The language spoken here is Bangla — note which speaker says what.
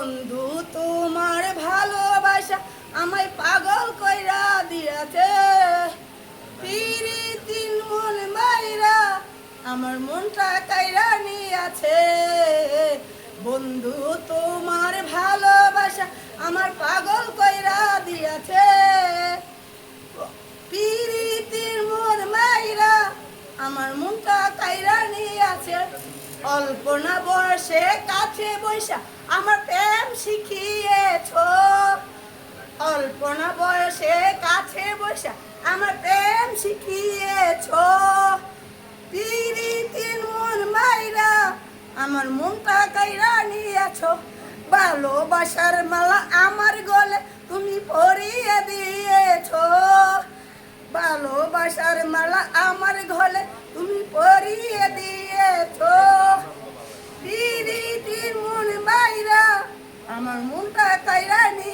Speaker 1: বন্ধু তোমার ভালোবাসা আমায় পাগল কইরা দিয়াছে, পিরিতির মন মাইরা আমার মনটা কাইরা নিয়াছে। বন্ধু তোমার ভালোবাসা আমার পাগল কইরা দিয়াছে, পিরিতির মন মাইরা আমার মনটা কাইরা নিয়াছে। অল্পনা বয়সে কাছে বৈশা আমার প্রেম শিখিয়েছ, অল্পনা বয়সে কাছে বৈশা আমার প্রেম শিখিয়েছ। পিরিতির মন মাইরা আমার মনটা কাইরা নিয়েছ। ভালোবাসার মালা আমার গলে তুমি পরিয়ে দিয়েছ, ভালোবাসার মালা আমার গলে তুমি পরিয়ে দিয়েছ। পিরিতির মন মাইরা আমার মনটা কাইরা নিয়েছ।